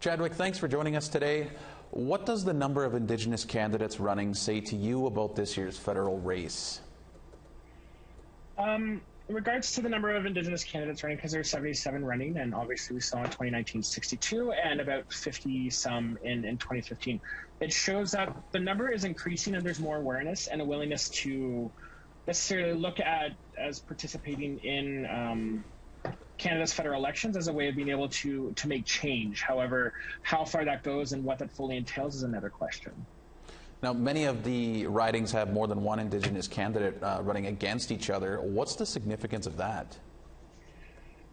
Chadwick, thanks for joining us today. What does the number of Indigenous candidates running say to you about this year's federal race? In regards to the number of Indigenous candidates running, because there's 77 running, and obviously we saw in 2019 62 and about 50 some in 2015, it shows that the number is increasing and there's more awareness and a willingness to necessarily look at as participating in Canada's federal elections as a way of being able to make change. However, how far that goes and what that fully entails is another question. Now, many of the ridings have more than one Indigenous candidate running against each other. What's the significance of that?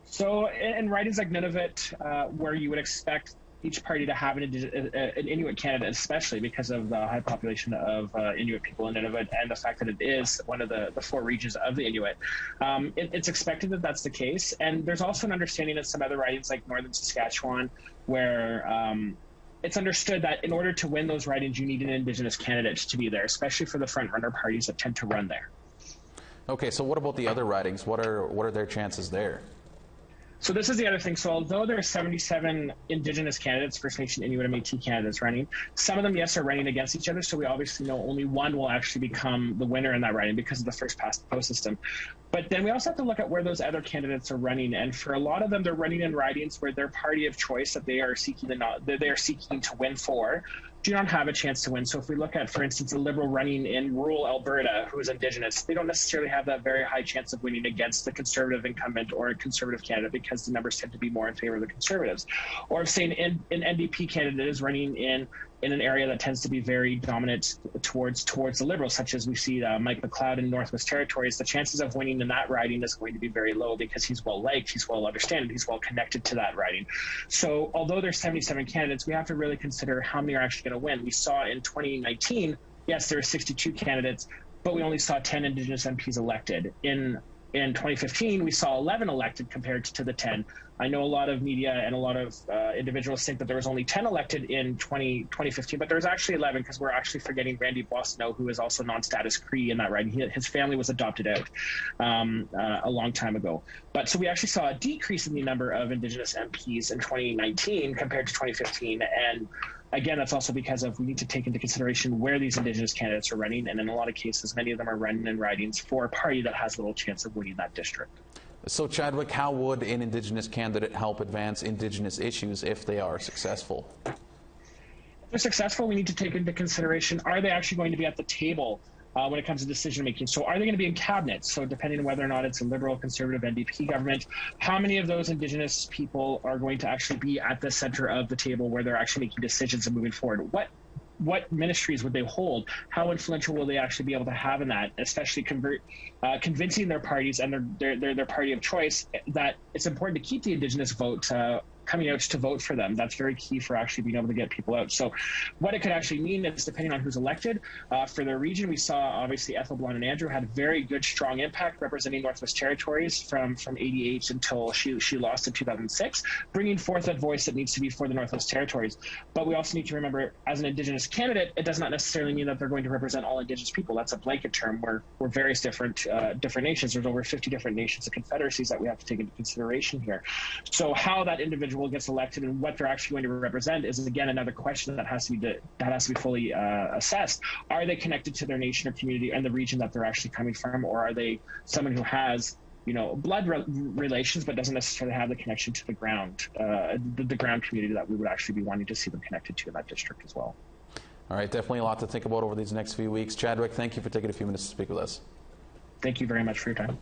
So in ridings like Nunavut, where you would expect each party to have an Inuit candidate, especially because of the high population of Inuit people in Nunavut and the fact that it is one of the four regions of the Inuit. It's expected that that's the case. And there's also an understanding of some other ridings like Northern Saskatchewan, where it's understood that in order to win those ridings, you need an Indigenous candidate to be there, especially for the front-runner parties that tend to run there. Okay, so what about the other ridings? What are their chances there? So this is the other thing. So although there are 77 Indigenous candidates, First Nation, Inuit, and Métis candidates running, some of them, yes, are running against each other. So we obviously know only one will actually become the winner in that riding because of the first past the post system. But then we also have to look at where those other candidates are running. And for a lot of them, they're running in ridings where their party of choice that they are seeking to win for do not have a chance to win. So if we look at, for instance, a Liberal running in rural Alberta who is Indigenous, they don't necessarily have that very high chance of winning against the Conservative incumbent or a Conservative candidate because the numbers tend to be more in favor of the Conservatives. Or if, say, an NDP candidate is running in an area that tends to be very dominant towards the Liberals, such as we see Mike McLeod in Northwest Territories, the chances of winning in that riding is going to be very low because he's well-liked, he's well-understood, he's well-connected to that riding. So although there's 77 candidates, we have to really consider how many are actually going to win. We saw in 2019, yes, there are 62 candidates, but we only saw 10 Indigenous MPs elected. In 2015, we saw 11 elected compared to the 10. I know a lot of media and a lot of individuals think that there was only 10 elected in 2015, but there's actually 11 because we're actually forgetting Randy Boissonnault, who is also non-status Cree in that riding. His family was adopted out a long time ago. But so we actually saw a decrease in the number of Indigenous MPs in 2019 compared to 2015. And again, that's also because we need to take into consideration where these Indigenous candidates are running. And in a lot of cases, many of them are running in ridings for a party that has little chance of winning that district. So, Chadwick, how would an Indigenous candidate help advance Indigenous issues if they are successful? If they're successful, we need to take into consideration, are they actually going to be at the table when it comes to decision making? So are they going to be in cabinet? So depending on whether or not it's a Liberal, Conservative, NDP government, how many of those Indigenous people are going to actually be at the center of the table where they're actually making decisions and moving forward? What ministries would they hold? How influential will they actually be able to have in that, especially convincing their parties and their party of choice that it's important to keep the Indigenous vote coming out to vote for them. That's very key for actually being able to get people out. So what it could actually mean is depending on who's elected. For their region, we saw obviously Ethel Blond and Andrew had very good, strong impact representing Northwest Territories from 88 until she lost in 2006, bringing forth that voice that needs to be for the Northwest Territories. But we also need to remember, as an Indigenous candidate, it does not necessarily mean that they're going to represent all Indigenous people. That's a blanket term. We're various different nations. There's over 50 different nations and confederacies that we have to take into consideration here. So how that individual gets elected and what they're actually going to represent is, again, another question that has to be fully assessed. Are they connected to their nation or community and the region that they're actually coming from, or are they someone who has blood relations but doesn't necessarily have the connection to the ground, the ground community that we would actually be wanting to see them connected to in that district as well. All right, definitely a lot to think about over these next few weeks. Chadwick, thank you for taking a few minutes to speak with us. Thank you very much for your time.